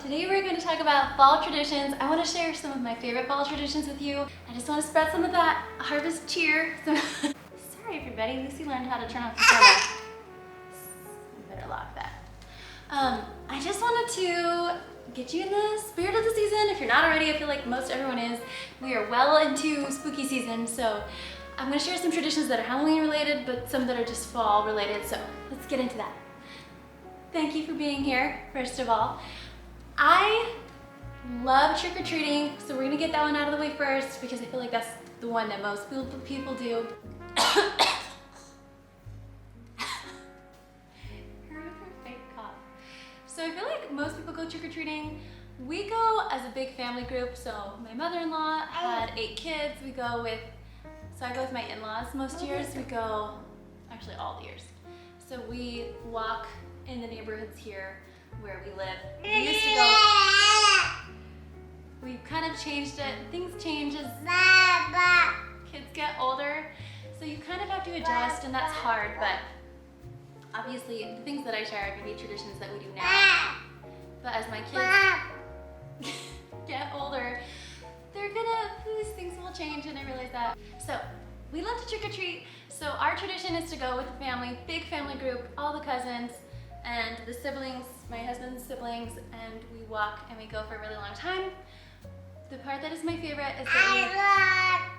today we're going to talk about fall traditions. I want to share some of my favorite fall traditions with you. I just want to spread some of that harvest cheer. Sorry everybody, Lucy learned how to turn off the camera. You better lock that. I just wanted to get you in the spirit of the season. If you're not already, I feel like most everyone is. We are well into spooky season, so I'm going to share some traditions that are Halloween related, but some that are just fall related, so let's get into that. Thank you for being here, first of all. I love trick-or-treating, so we're gonna get that one out of the way first because I feel like that's the one that most people do. So I feel like most people go trick-or-treating. We go as a big family group, so my mother-in-law had 8 kids. So I go with my in-laws most years. We go, actually all the years. So we walk in the neighborhoods here where we live. We used to go, we've kind of changed it. Things change as kids get older. So you kind of have to adjust, and that's hard, but obviously the things that I share are gonna be traditions that we do now. But as my kids get older, these things will change, and I realize that. So we love to trick-or-treat. So our tradition is to go with the family, big family group, all the cousins, and the siblings, my husband's siblings, and we walk and we go for a really long time. The part that is my favorite is that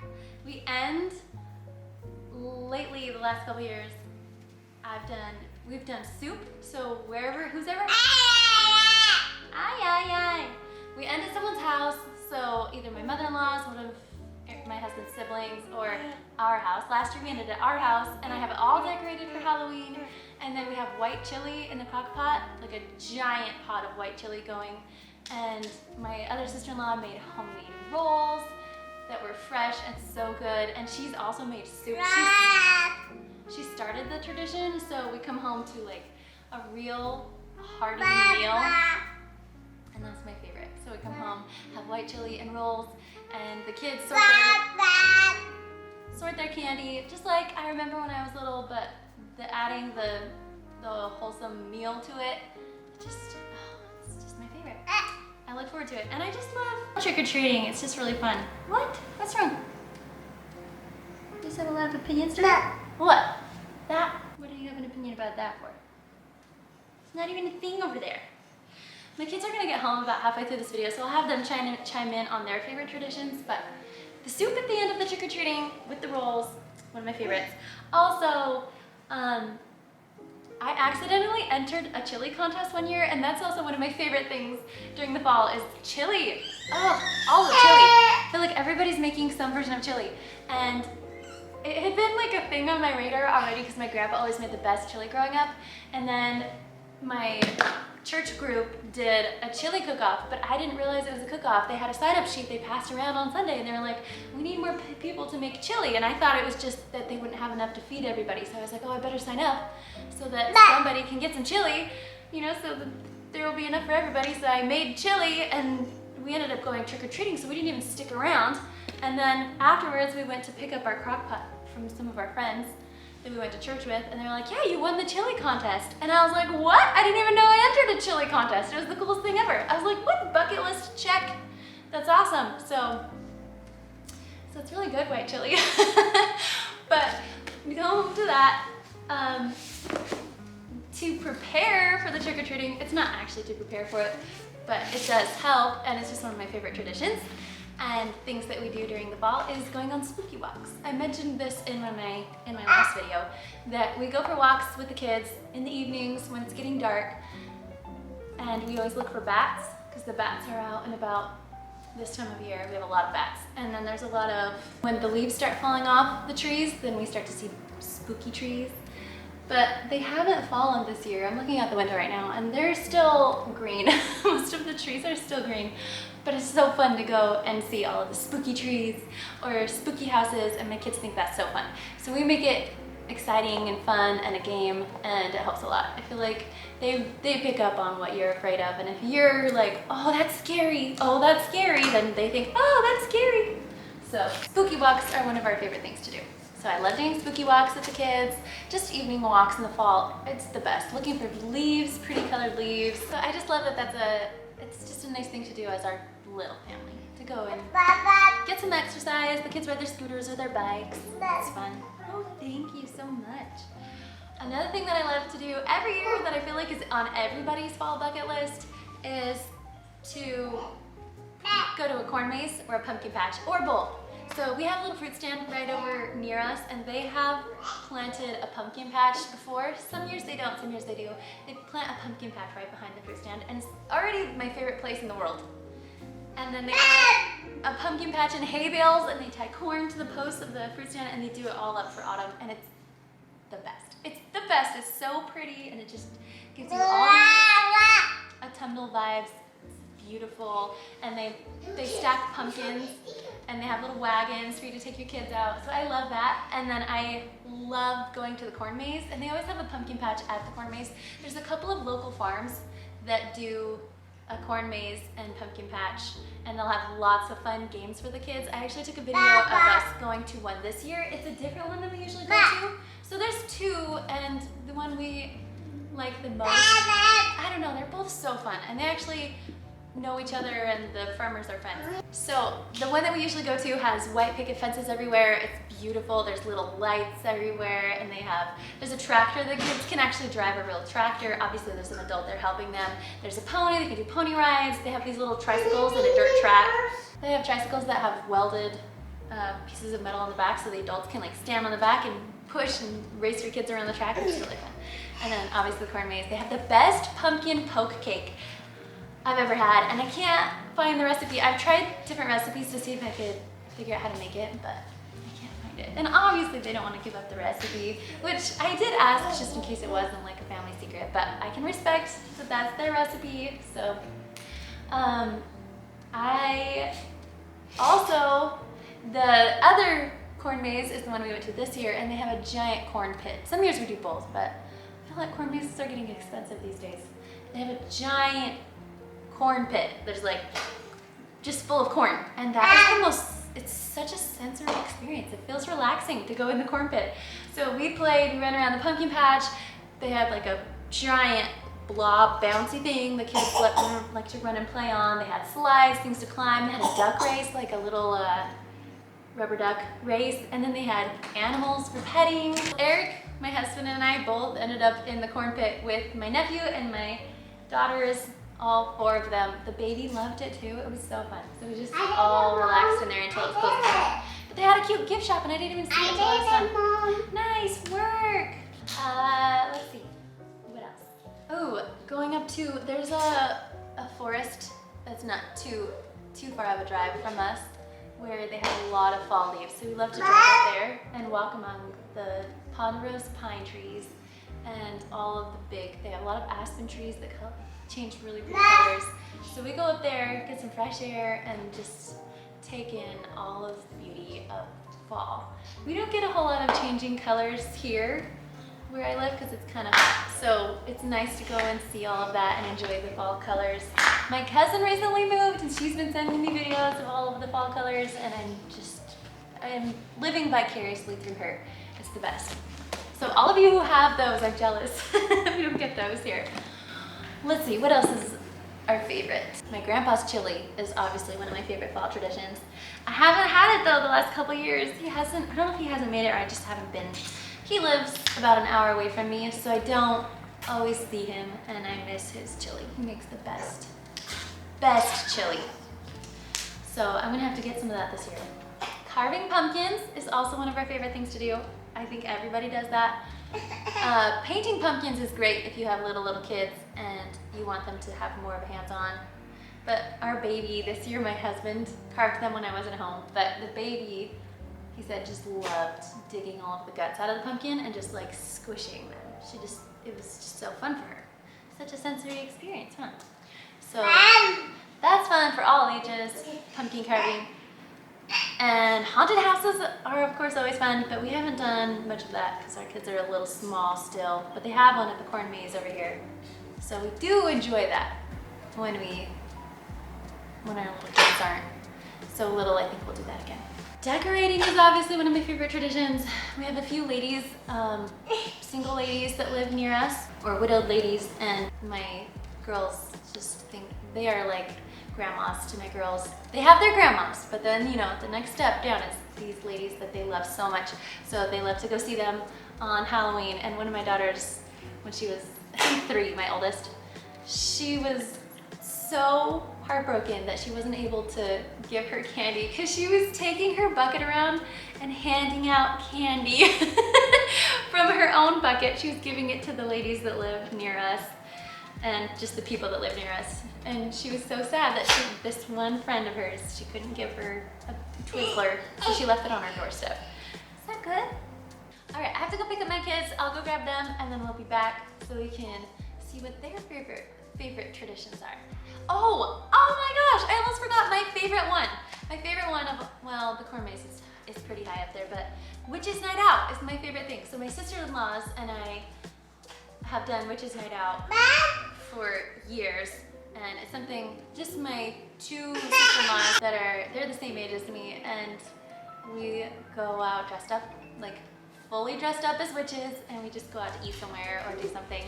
we end, lately the last couple years, we've done soup, so who's ever, we end at someone's house, so either my mother-in-law's, one of my husband's siblings, or our house. Last year we ended at our house, and I have it all decorated for Halloween. And then we have white chili in the crock pot, like a giant pot of white chili going. And my other sister-in-law made homemade rolls that were fresh and so good. And she's also made soup. She started the tradition, so we come home to like a real hearty meal. And that's my favorite. So we come home, have white chili and rolls, and the kids sort their candy, just like I remember when I was little, but adding the wholesome meal to it, it's just my favorite. I look forward to it, and I just love trick-or-treating. It's just really fun. What? What's wrong? You just have a lot of opinions today? What? That? What do you have an opinion about that for? It's not even a thing over there. My kids are gonna get home about halfway through this video, so I'll have them chime in on their favorite traditions, but the soup at the end of the trick-or-treating with the rolls, one of my favorites. Also, I accidentally entered a chili contest one year, and that's also one of my favorite things during the fall is chili. Oh, all the chili. I feel like everybody's making some version of chili, and it had been like a thing on my radar already because my grandpa always made the best chili growing up, and then my church group did a chili cook-off, but I didn't realize it was a cook-off. They had a sign-up sheet they passed around on Sunday, and they were like, we need more people to make chili, and I thought it was just that they wouldn't have enough to feed everybody, so I was like, oh, I better sign up so that somebody can get some chili, you know, so that there will be enough for everybody. So I made chili, and we ended up going trick-or-treating, so we didn't even stick around, and then afterwards we went to pick up our crock pot from some of our friends that we went to church with, and they were like, yeah, you won the chili contest. And I was like, what? I didn't even know I entered a chili contest. It was the coolest thing ever. I was like, what? Bucket list check. That's awesome. So it's really good, white chili. But we go home to that. To prepare for the trick-or-treating, it's not actually to prepare for it, but it does help, and it's just one of my favorite traditions. And things that we do during the fall is going on spooky walks. I mentioned this in my last video, that we go for walks with the kids in the evenings when it's getting dark, and we always look for bats, because the bats are out and about this time of year. We have a lot of bats. And then there's a lot of, when the leaves start falling off the trees, then we start to see spooky trees. But they haven't fallen this year. I'm looking out the window right now, and they're still green. Most of the trees are still green. But it's so fun to go and see all of the spooky trees or spooky houses, and my kids think that's so fun. So we make it exciting and fun and a game, and it helps a lot. I feel like they pick up on what you're afraid of, and if you're like, oh, that's scary, then they think, oh, that's scary. So spooky walks are one of our favorite things to do. So I love doing spooky walks with the kids, just evening walks in the fall. It's the best. Looking for leaves, pretty colored leaves. So I just love that it's just a nice thing to do as our little family. To go and get some exercise. The kids ride their scooters or their bikes. It's fun. Oh, thank you so much. Another thing that I love to do every year that I feel like is on everybody's fall bucket list is to go to a corn maze or a pumpkin patch or both. So we have a little fruit stand right over near us, and they have planted a pumpkin patch before. Some years they don't, some years they do. They plant a pumpkin patch right behind the fruit stand, and it's already my favorite place in the world. And then they have a pumpkin patch and hay bales, and they tie corn to the posts of the fruit stand, and they do it all up for autumn, and it's the best. It's the best. It's so pretty, and it just gives you all the autumnal vibes. It's beautiful, and they stack pumpkins, and they have little wagons for you to take your kids out. So I love that. And then I love going to the corn maze, and they always have a pumpkin patch at the corn maze. There's a couple of local farms that do a corn maze and pumpkin patch, and they'll have lots of fun games for the kids. I actually took a video of us going to one this year. It's a different one than we usually go to. So there's two, and the one we like the most, I don't know, they're both so fun, and they actually know each other, and the farmers are friends. So the one that we usually go to has white picket fences everywhere. It's beautiful. There's little lights everywhere, and there's a tractor. The kids can actually drive a real tractor. Obviously there's an adult there helping them. There's a pony. They can do pony rides. They have these little tricycles and a dirt track. They have tricycles that have welded pieces of metal on the back, so the adults can like stand on the back and push and race your kids around the track. It's really fun. And then obviously the corn maze. They have the best pumpkin poke cake I've ever had, and I can't find the recipe. I've tried different recipes to see if I could figure out how to make it, but I can't find it. And obviously they don't want to give up the recipe, which I did ask just in case it wasn't like a family secret, but I can respect that that's their recipe. So I also, the other corn maze is the one we went to this year, and they have a giant corn pit. Some years we do both, but I feel like corn mazes are getting expensive these days. They have a giant corn pit. There's like just full of corn, and that is it's such a sensory experience. It feels relaxing to go in the corn pit. So we ran around the pumpkin patch. They had like a giant blob bouncy thing the kids like to run and play on. They had slides, things to climb. They had a duck race, like a little rubber duck race, and then they had animals for petting. Eric, my husband, and I both ended up in the corn pit with my nephew and my daughters, all four of them. The baby loved it too. It was so fun. So we just all relaxed in there until it was close to time. But they had a cute gift shop, and I didn't even see it until I was done. Nice work. Let's see. What else? Oh, going up to, there's a forest that's not too far of a drive from us, where they have a lot of fall leaves. So we love to drive up there and walk among the ponderosa pine trees and all of the they have a lot of aspen trees that change really pretty colors. So we go up there, get some fresh air, and just take in all of the beauty of fall. We don't get a whole lot of changing colors here where I live because it's kind of hot. So it's nice to go and see all of that and enjoy the fall colors. My cousin recently moved, and she's been sending me videos of all of the fall colors, and I'm living vicariously through her. It's the best. So all of you who have those, I'm jealous. We don't get those here. Let's see, what else is our favorite? My grandpa's chili is obviously one of my favorite fall traditions. I haven't had it though the last couple years. I don't know if he hasn't made it, or I just haven't been. He lives about an hour away from me, so I don't always see him, and I miss his chili. He makes the best chili. So I'm gonna have to get some of that this year. Carving pumpkins is also one of our favorite things to do. I think everybody does that. Painting pumpkins is great if you have little kids and you want them to have more of a hands-on. But our baby, this year my husband carved them when I wasn't home, but the baby, he said, just loved digging all of the guts out of the pumpkin and just like squishing them. It was just so fun for her. Such a sensory experience, huh? So that's fun for all ages, pumpkin carving. And haunted houses are of course always fun, but we haven't done much of that because our kids are a little small still. But they have one at the corn maze over here. So we do enjoy that when our little kids aren't so little. I think we'll do that again. Decorating is obviously one of my favorite traditions. We have a few ladies, single ladies that live near us, or widowed ladies, and my girls just think they are like grandmas to my girls. They have their grandmas, but then, you know, the next step down is these ladies that they love so much. So they love to go see them on Halloween. And one of my daughters, when she was, I think 3, my oldest, she was so heartbroken that she wasn't able to give her candy because she was taking her bucket around and handing out candy from her own bucket. She was giving it to the ladies that live near us and just the people that live near us. And she was so sad that this one friend of hers, she couldn't give her a Twizzler, so she left it on her doorstep. Is that good? All right, I have to go pick up my kids. I'll go grab them and then we'll be back so we can see what their favorite traditions are. Oh my gosh, I almost forgot my favorite one. My favorite one of, well, the corn maze is pretty high up there, but Witches Night Out is my favorite thing. So my sister-in-laws and I have done Witches Night Out for years, and it's something, just my 2 sister-in-laws that they're the same age as me, and we go out dressed up, like fully dressed up as witches, and we just go out to eat somewhere or do something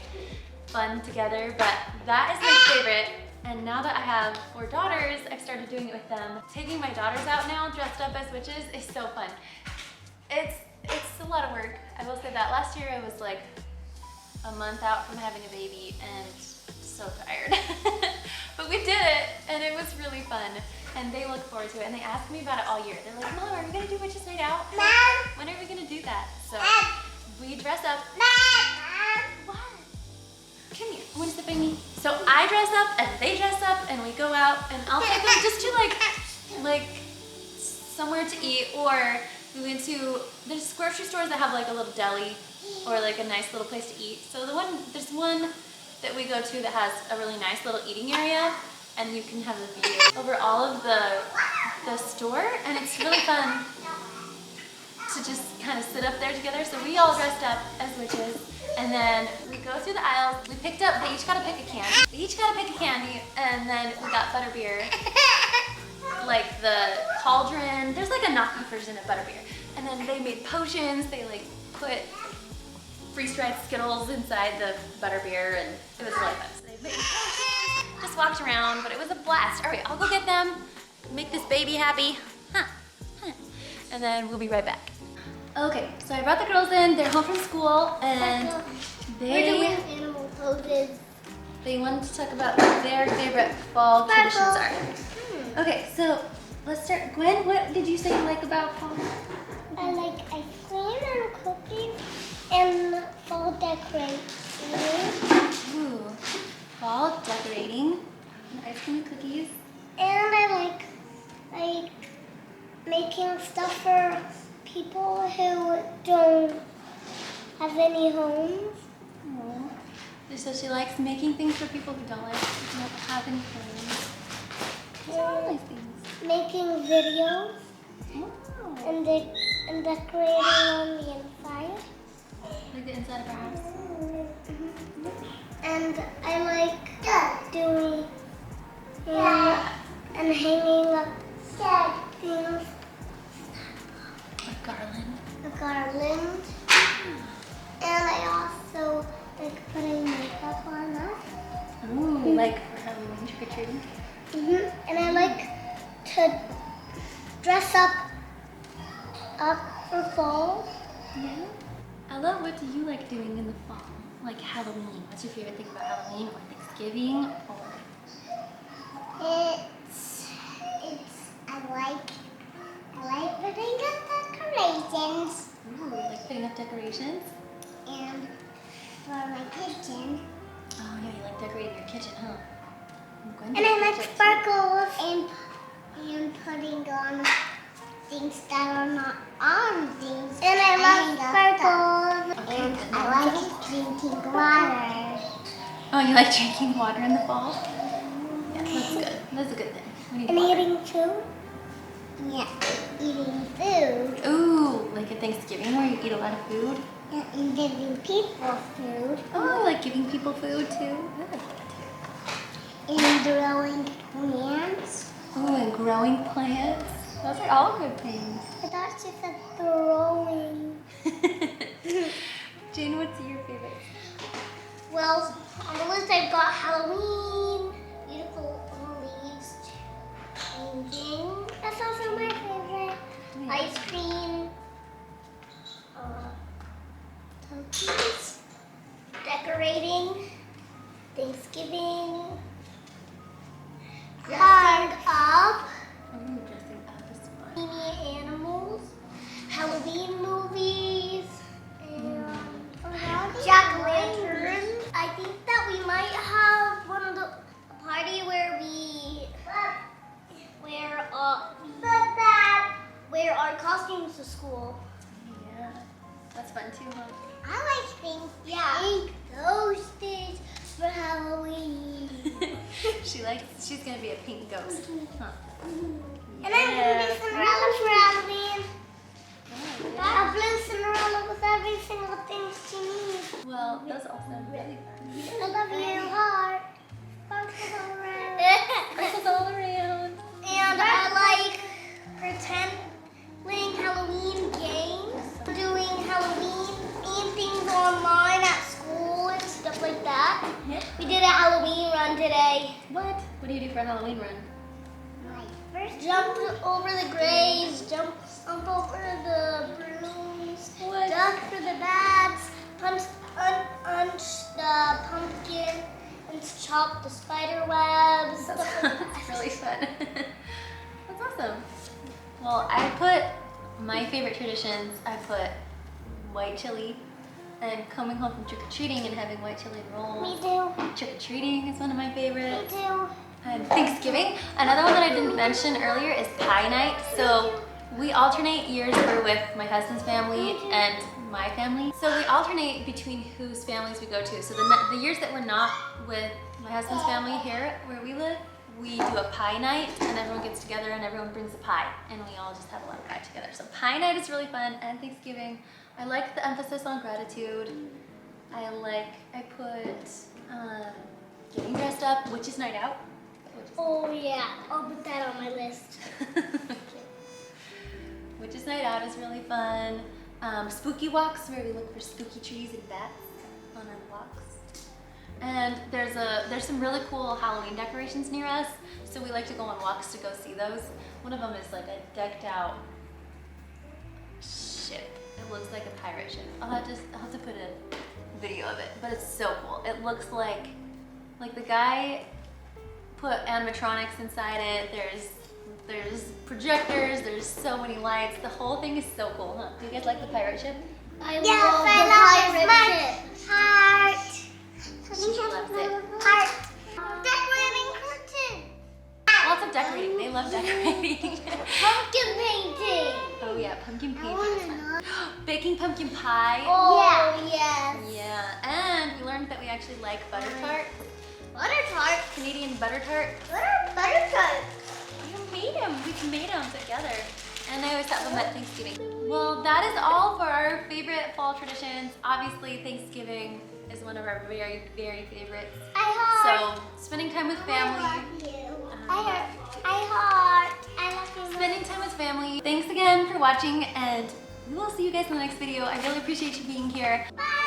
fun together. But that is my favorite. And now that I have 4 daughters, I've started doing it with them. Taking my daughters out now dressed up as witches is so fun. It's a lot of work, I will say that. Last year I was like a month out from having a baby and so tired. But we did it and it was really fun. And they look forward to it and they ask me about it all year. They're like, Mom, are we gonna do Witches Night Out? Mom! When are we gonna do that? So we dress up. Mom! What? Come here, I want to sit by me. So I dress up and they dress up and we go out and I'll take them just to like somewhere to eat, or we went to, there's grocery stores that have like a little deli or like a nice little place to eat. So there's one that we go to that has a really nice little eating area and you can have a view over all of the store, and it's really fun to just kind of sit up there together. So we all dressed up as witches. And then we go through the aisles. We picked up, they each got to pick a candy. We each got to pick a candy, and then we got butterbeer. Like the cauldron, there's like a knockoff version of butterbeer. And then they made potions. They like put freeze-dried Skittles inside the butterbeer, and it was really fun. So they made potions, just walked around, but it was a blast. All right, I'll go get them, make this baby happy. And then we'll be right back. Okay, so I brought the girls in. They're home from school, and they wanted to talk about what their favorite fall traditions are. Okay, so let's start. Gwen, what did you say you like about fall? I like ice cream and cookies and fall decorating. Ooh, fall decorating and ice cream and cookies. And I like making stuff for people who don't have any homes. Aww. So she likes making things for people who don't have any homes. Those are all nice things. Making videos. Oh. And decorating on the inside. Like the inside of our house? And I like doing and hanging up things. A garland. And I also like putting makeup on us. Ooh, like for Halloween trick-or-treating? And I like to dress up for fall. Yeah. Ella, what do you like doing in the fall? Like Halloween. What's your favorite thing about Halloween or Thanksgiving? Or I like putting up decorations. ooh, like putting up decorations? And for my kitchen. Oh yeah, you like decorating your kitchen, huh? And I like sparkles and putting on things that are not on things. And I love sparkles. Okay, And good. I like drinking water. Oh, you like drinking water in the fall? Yeah, that's good. That's a good thing. We need And water. eating food. Yeah, eating food. Ooh, like at Thanksgiving where you eat a lot of food? Yeah, and giving people food. Oh, I like giving people food too. I like that too. And growing plants. Oh, and growing plants. Those are all good things. I thought she said throwing. Jane, what's your favorite? Well, on the list I've got Halloween, beautiful leaves changing. That's also my favorite. Ice cream, cookies, decorating, Thanksgiving, dressing up, Dressing up is fun. mini animals, Halloween movies, and Jack-o'-lantern. I think that we might have one of the party where wear our costumes to school. Yeah, that's fun too, huh? I like things pink, those things for Halloween. She's gonna be a pink ghost. Huh. And I'm gonna be Cinderella for Halloween. Oh, A blue Cinderella with every single thing she needs. well, those all sound really fun. I love you, heart. Sparkles all around. Sprinkles all around. And I like playing Halloween games, doing Halloween things online at school and stuff like that. Yeah. We did a Halloween run today. What? What do you do for a Halloween run? First jump over the graves, jump over the brooms, What? duck for the bats, punch the pumpkin, and chop the spider webs. Stuff like that. That's really fun. That's awesome. Well, I put my favorite traditions. I put white chili and coming home from trick-or-treating and having white chili rolls. Me too. Trick-or-treating is one of my Me favorites. too. And Thanksgiving. Another one that I didn't mention earlier is pie night. So we alternate years. We're with my husband's family and my family. So we alternate between whose families we go to. So the years that we're not with my husband's family here where we live, we do a pie night and everyone gets together and everyone brings a pie and we all just have a lot of pie together. So pie night is really fun, and Thanksgiving. I like the emphasis on gratitude. I put getting dressed up, witches night out. Oh yeah, I'll put that on my list. Witches night out is really fun. Spooky walks where we look for spooky trees and bats on our walks. And there's some really cool Halloween decorations near us, so we like to go on walks to go see those. One of them is like a decked out ship. It looks like a pirate ship. I'll have to put a video of it, but it's so cool. It looks like the guy put animatronics inside it. There's projectors, there's so many lights. The whole thing is so cool, huh? Do you guys like the pirate ship? I love the pirate ship. Heart. She loves it. Heart. Decorating curtain. Lots of decorating. They love decorating. Pumpkin painting. Oh yeah, pumpkin I painting. wanna is fun. know. Baking pumpkin pie. Oh yes. Yeah, and we learned that we actually like butter tart. Butter tart. Canadian butter tart. Butter tart. We've made them together. And I always have them at Thanksgiving. Well, that is all for our favorite fall traditions. Obviously, Thanksgiving is one of our very, very favorites. So, spending time with family. I love you. I love you. Spending time with family. Thanks again for watching, and we will see you guys in the next video. I really appreciate you being here. Bye.